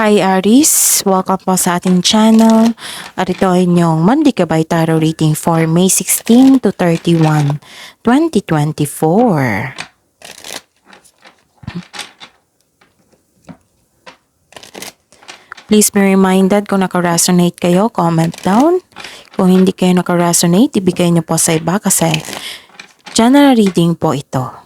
Hi Aries! Welcome po sa ating channel. At ito ay inyong Monday Gabay Tarot reading for May 16 to 31, 2024. Please be reminded kung naka-resonate kayo, comment down. Kung hindi kayo naka-resonate, ibigay niyo po sa iba kasi general reading po ito.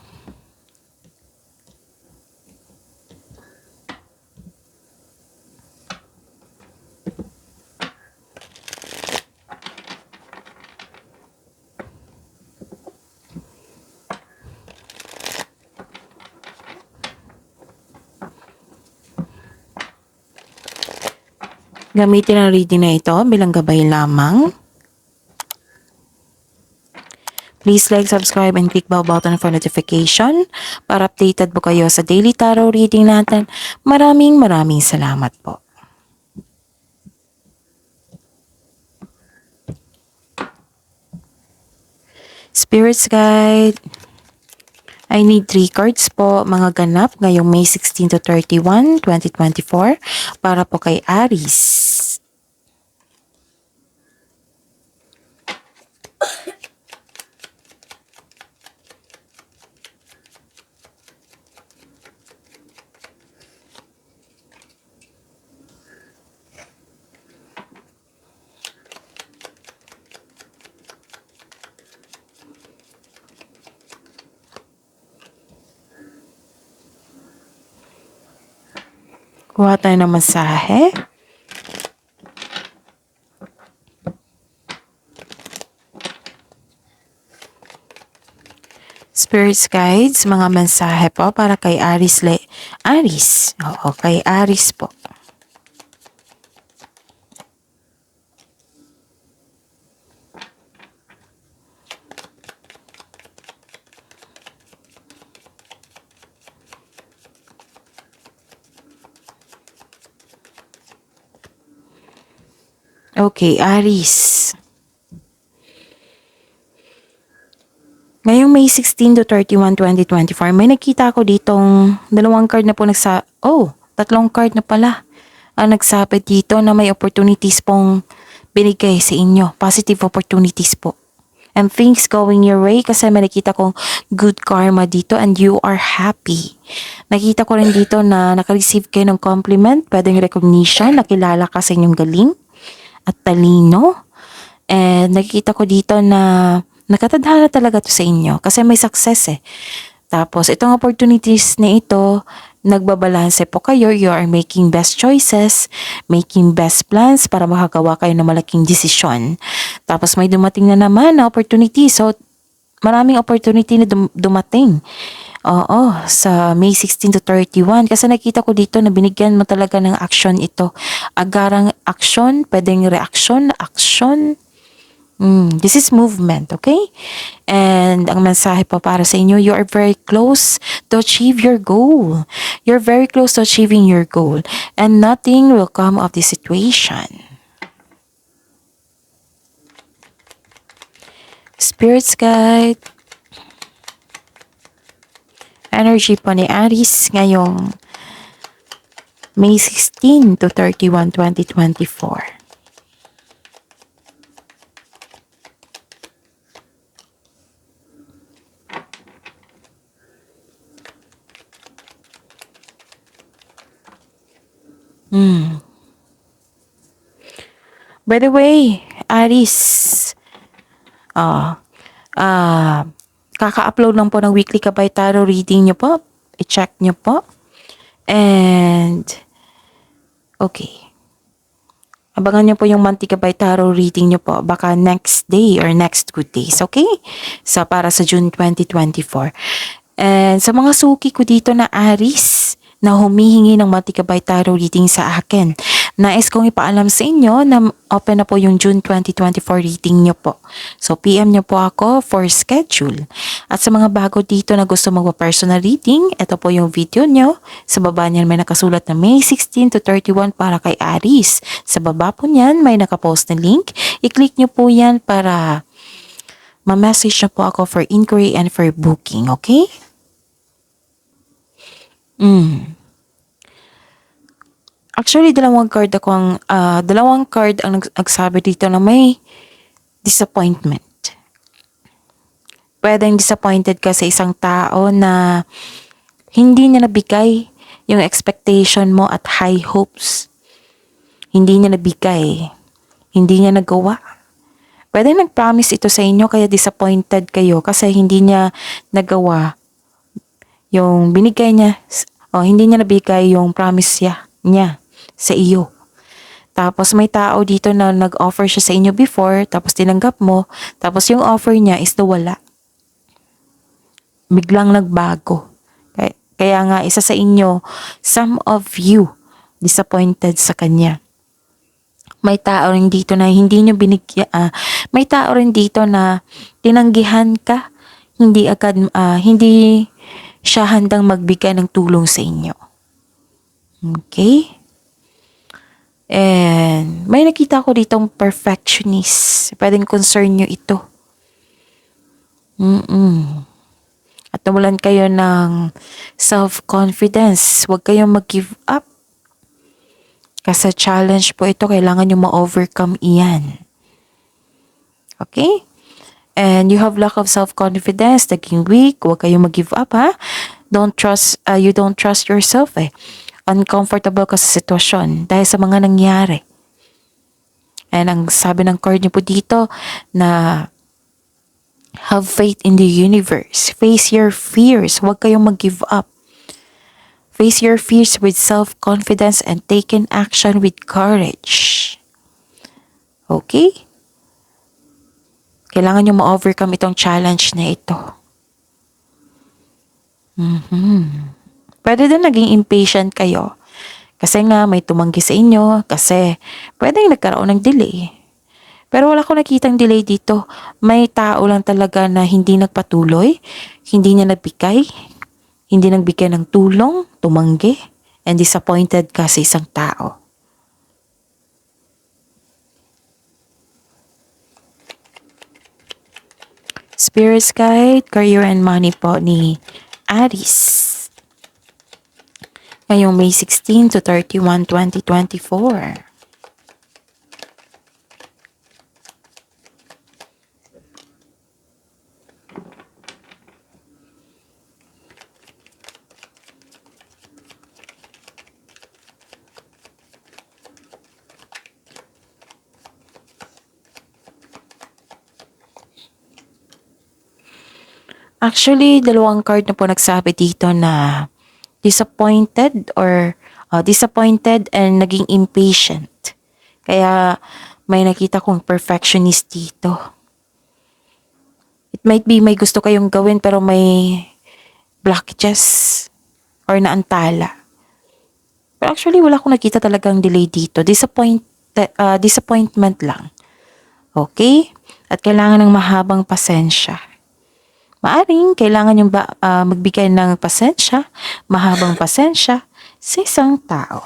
Gamitin ang reading na ito bilang gabay lamang. Please like, subscribe, and click bell button for notification para updated po kayo sa daily tarot reading natin. Maraming salamat po. Spirits Guide. I need 3 cards po, mga ganap ngayong May 16 to 31, 2024 para po kay Aries. Kuha tayo ng masahe. Spirits Guides, mga mensahe po para kay Aries. Aries. Oo, kay Aries po. Okay, Aries. Ngayong May 16 to 31, 2024, may nakita ako ditong dalawang card na po tatlong card na pala ang nagsabi dito na may opportunities pong binigay sa inyo. Positive opportunities po. And things going your way kasi may nakita kong good karma dito and you are happy. Nakita ko rin dito na naka-receive kayo ng compliment, pwedeng recognition, nakilala ka sa inyong galing at talino. And nakikita ko dito na nakatadhana talaga to sa inyo kasi may success eh. Tapos itong opportunities na ito, nagbabalanse po kayo, you are making best choices, making best plans para makagawa kayo ng malaking desisyon. Tapos may dumating na naman na opportunity, so maraming opportunity na dumating. Oo, sa May 16 to 31. Kasi nakita ko dito na binigyan mo talaga ng action ito. Agarang action, pwedeng reaction, action. This is movement, okay? And ang mensahe pa para sa inyo, you are very close to achieve your goal. You're very close to achieving your goal. And nothing will come of this situation. Spirits Guide. Energy po ni Aries ngayong May 16 to 31, 2024. By the way, Aries, kaka-upload lang po ng weekly Gabay Tarot reading nyo po. I-check nyo po. And, okay. Abangan nyo po yung monthly Gabay Tarot reading nyo po. Baka next day or next good days, okay? So, para sa June 2024. And sa mga suki ko dito na Aries, na humihingi ng monthly Gabay Tarot reading sa akin, nais kong ipaalam sa inyo na open na po yung June 2024 reading nyo po. So, PM nyo po ako for schedule. At sa mga bago dito na gusto magpa-personal reading, ito po yung video nyo. Sa baba niyan may nakasulat na May 16 to 31 para kay Aries. Sa baba po niyan may nakapost na link. I-click nyo po yan para ma-message nyo po ako for inquiry and for booking, okay? Actually, dalawang card ang nagsabi dito na may disappointment. Pwedeng disappointed ka sa isang tao na hindi niya nabigay yung expectation mo at high hopes. Hindi niya nabigay. Hindi niya nagawa. Pwede nag-promise ito sa inyo kaya disappointed kayo kasi hindi niya nagawa yung binigay niya o hindi niya nabigay yung promise niya sa iyo. Tapos may tao dito na nag-offer siya sa inyo before tapos tinanggap mo tapos yung offer niya is wala. Biglang nagbago. Kaya nga isa sa inyo, some of you disappointed sa kanya. May tao rin dito na hindi nyo may tao rin dito na tinanggihan ka, hindi siya handang magbigay ng tulong sa inyo. Okay? And may nakita ko ditong perfectionist. Pwedeng concern nyo ito. At nawalan kayo ng self-confidence. Huwag kayong mag-give up. Kasi challenge po ito, kailangan nyo ma-overcome iyan. Okay? And you have lack of self-confidence, naging weak, huwag kayong mag-give up ha. You don't trust yourself eh. Uncomfortable ka sa sitwasyon dahil sa mga nangyari. And ang sabi ng card nyo po dito na have faith in the universe. Face your fears, huwag kayong mag-give up. Face your fears with self-confidence and take in action with courage. Okay? Kailangan nyo ma-overcome itong challenge na ito. Pwede din naging impatient kayo. Kasi nga may tumanggi sa inyo. Kasi pwedeng nagkaroon ng delay. Pero wala ko nakitang delay dito. May tao lang talaga na hindi nagpatuloy. Hindi niya nagbigay. Hindi nagbigay ng tulong, tumanggi, and disappointed ka sa isang tao. Spirit's Guide, Career and Money po ni Aries. Ngayong May 16 to 31, 2024. Actually, dalawang card na po nagsabi dito na disappointed and naging impatient. Kaya may nakita kong perfectionist dito. It might be may gusto kayong gawin pero may blockages or naantala. Pero actually, wala akong nakita talagang delay dito. Disappointment lang. Okay? At kailangan ng mahabang pasensya. Maaring kailangan yung magbigay ng pasensya, mahabang pasensya sa isang tao.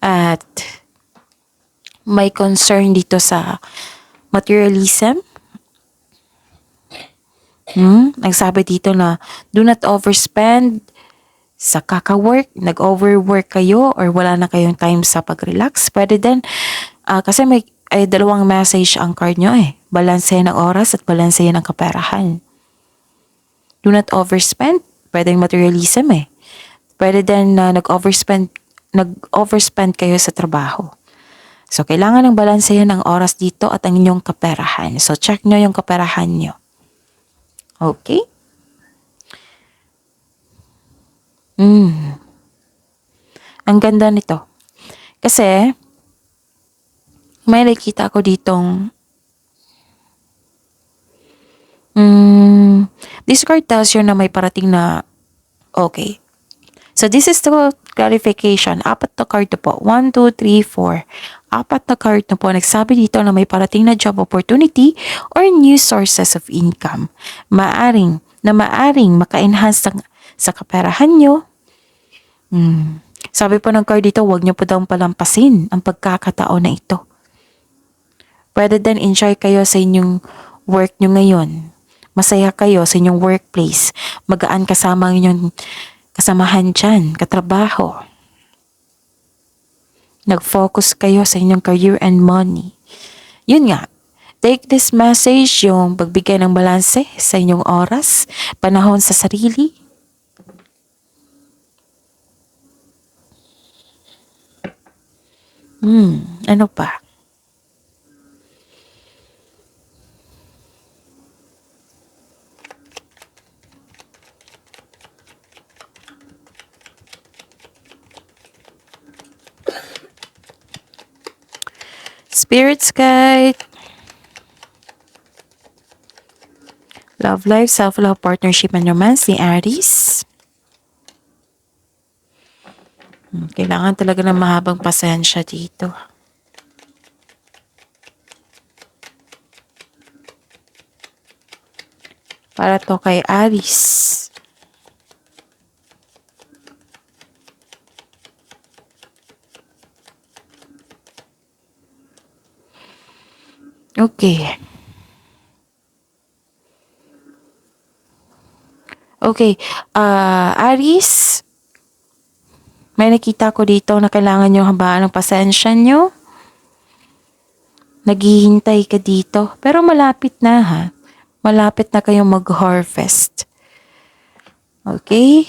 At may concern dito sa materialism. Nagsabi dito na do not overspend sa kaka-work, nag-overwork kayo or wala na kayong time sa pag-relax. Pwede din, kasi may dalawang message ang card nyo eh. Balanse ng oras at balanse ng kaperahan. Do not overspend. Pwedeng materialism eh. Pwede din na nag-overspend kayo sa trabaho. So, kailangan ng balanse ng oras dito at ang inyong kaperahan. So, check nyo yung kaperahan nyo. Okay? Ang ganda nito. Kasi, may nakita ko ditong this card tells you na may parating na okay. So, this is the clarification. 4 na card na po. 1, 2, 3, 4. 4 na card na po. Nagsabi dito na may parating na job opportunity or new sources of income. Maaring maka-enhance sa kaperahan nyo. Sabi po ng card dito, huwag nyo po daw palampasin ang pagkakataon na ito. Pwede din enjoy kayo sa inyong work nyo ngayon. Masaya kayo sa inyong workplace. Magaan kasama ang inyong kasamahan dyan, katrabaho. Nag-focus kayo sa inyong career and money. Yun nga, take this message, yung pagbigay ng balanse sa inyong oras, panahon sa sarili. Ano pa? Spirits guide. Love life, self-love, partnership, and romance ni Aries. Kailangan talaga ng mahabang pasensya dito. Para to kay Aries. Okay. Okay. Aries, may nakita ko dito na kailangan nyo habaan ng pasensya nyo. Naghihintay ka dito. Pero malapit na ha. Malapit na kayong mag-harvest. Okay?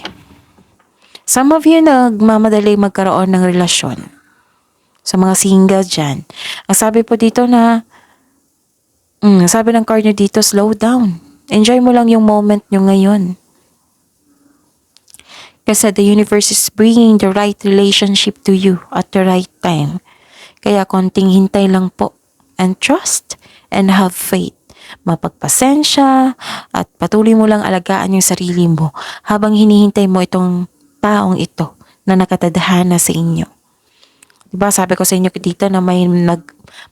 Some of you nagmamadali magkaroon ng relasyon. Sa mga single dyan. Ang sabi po dito na, sabi ng card nyo dito, slow down. Enjoy mo lang yung moment nyo ngayon. Kasi the universe is bringing the right relationship to you at the right time. Kaya konting hintay lang po. And trust and have faith. Mapagpasensya at patuloy mo lang alagaan yung sarili mo habang hinihintay mo itong taong ito na nakatadhana sa inyo. Diba sabi ko sa inyo dito na may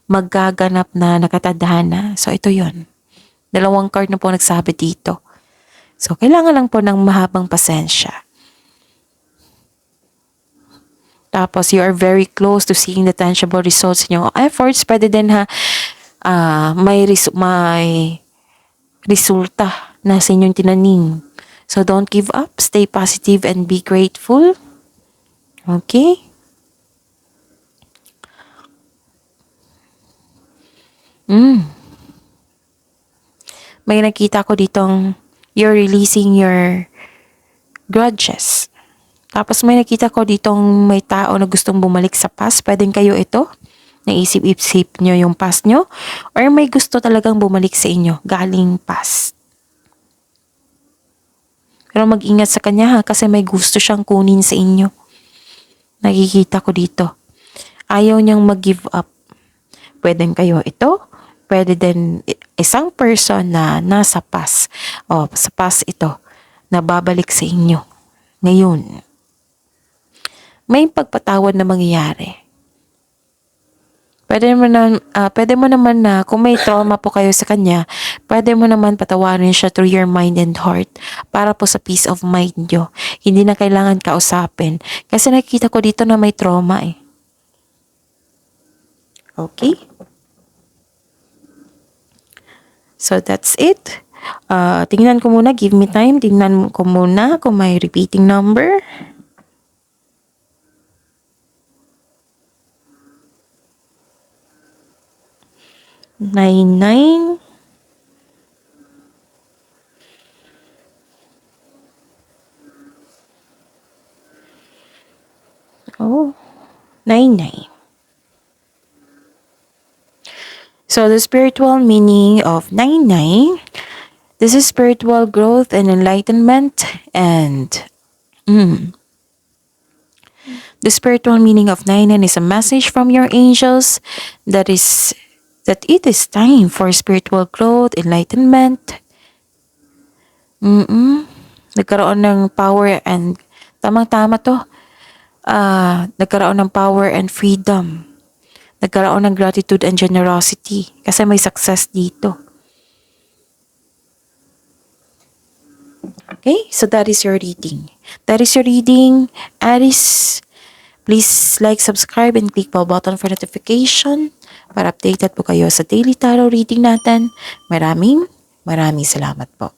maggaganap na nakatadhana. So ito yon. 2 card na po nagsabi dito. So kailangan lang po ng mahabang pasensya. Tapos, you are very close to seeing the tangible results in your efforts. Pwede din ha, may resulta na sa inyong tinanim. So, don't give up. Stay positive and be grateful. Okay? May nakita ko ditong you're releasing your grudges. Tapos may nakita ko ditong may tao na gustong bumalik sa past. Pwedeng kayo ito. Naisip-isip nyo yung past nyo. Or may gusto talagang bumalik sa inyo. Galing past. Pero mag-ingat sa kanya ha. Kasi may gusto siyang kunin sa inyo. Nakikita ko dito. Ayaw niyang mag-give up. Pwedeng kayo ito. Pwede din isang person na nasa past. O sa past ito. Na babalik sa inyo. Ngayon. May pagpatawad na mangyayari. Pwede mo naman na kung may trauma po kayo sa kanya, pwede mo naman patawarin siya through your mind and heart para po sa peace of mind nyo. Hindi na kailangan kausapin. Kasi nakikita ko dito na may trauma eh. Okay? So that's it. Tingnan ko muna, give me time. Tingnan ko muna kung may repeating number. 99. Oh, 99. So the spiritual meaning of 99, this is spiritual growth and enlightenment, and the spiritual meaning of 99 is a message from your angels that it is time for spiritual growth, enlightenment. Nagkaroon ng power and tamang-tama to. Nagkaroon ng power and freedom. Nagkaroon ng gratitude and generosity kasi may success dito. Okay, so that is your reading. That is your reading, Aries. Please like, subscribe, and click bell button for notification para updated po kayo sa daily tarot reading natin. Maraming salamat po.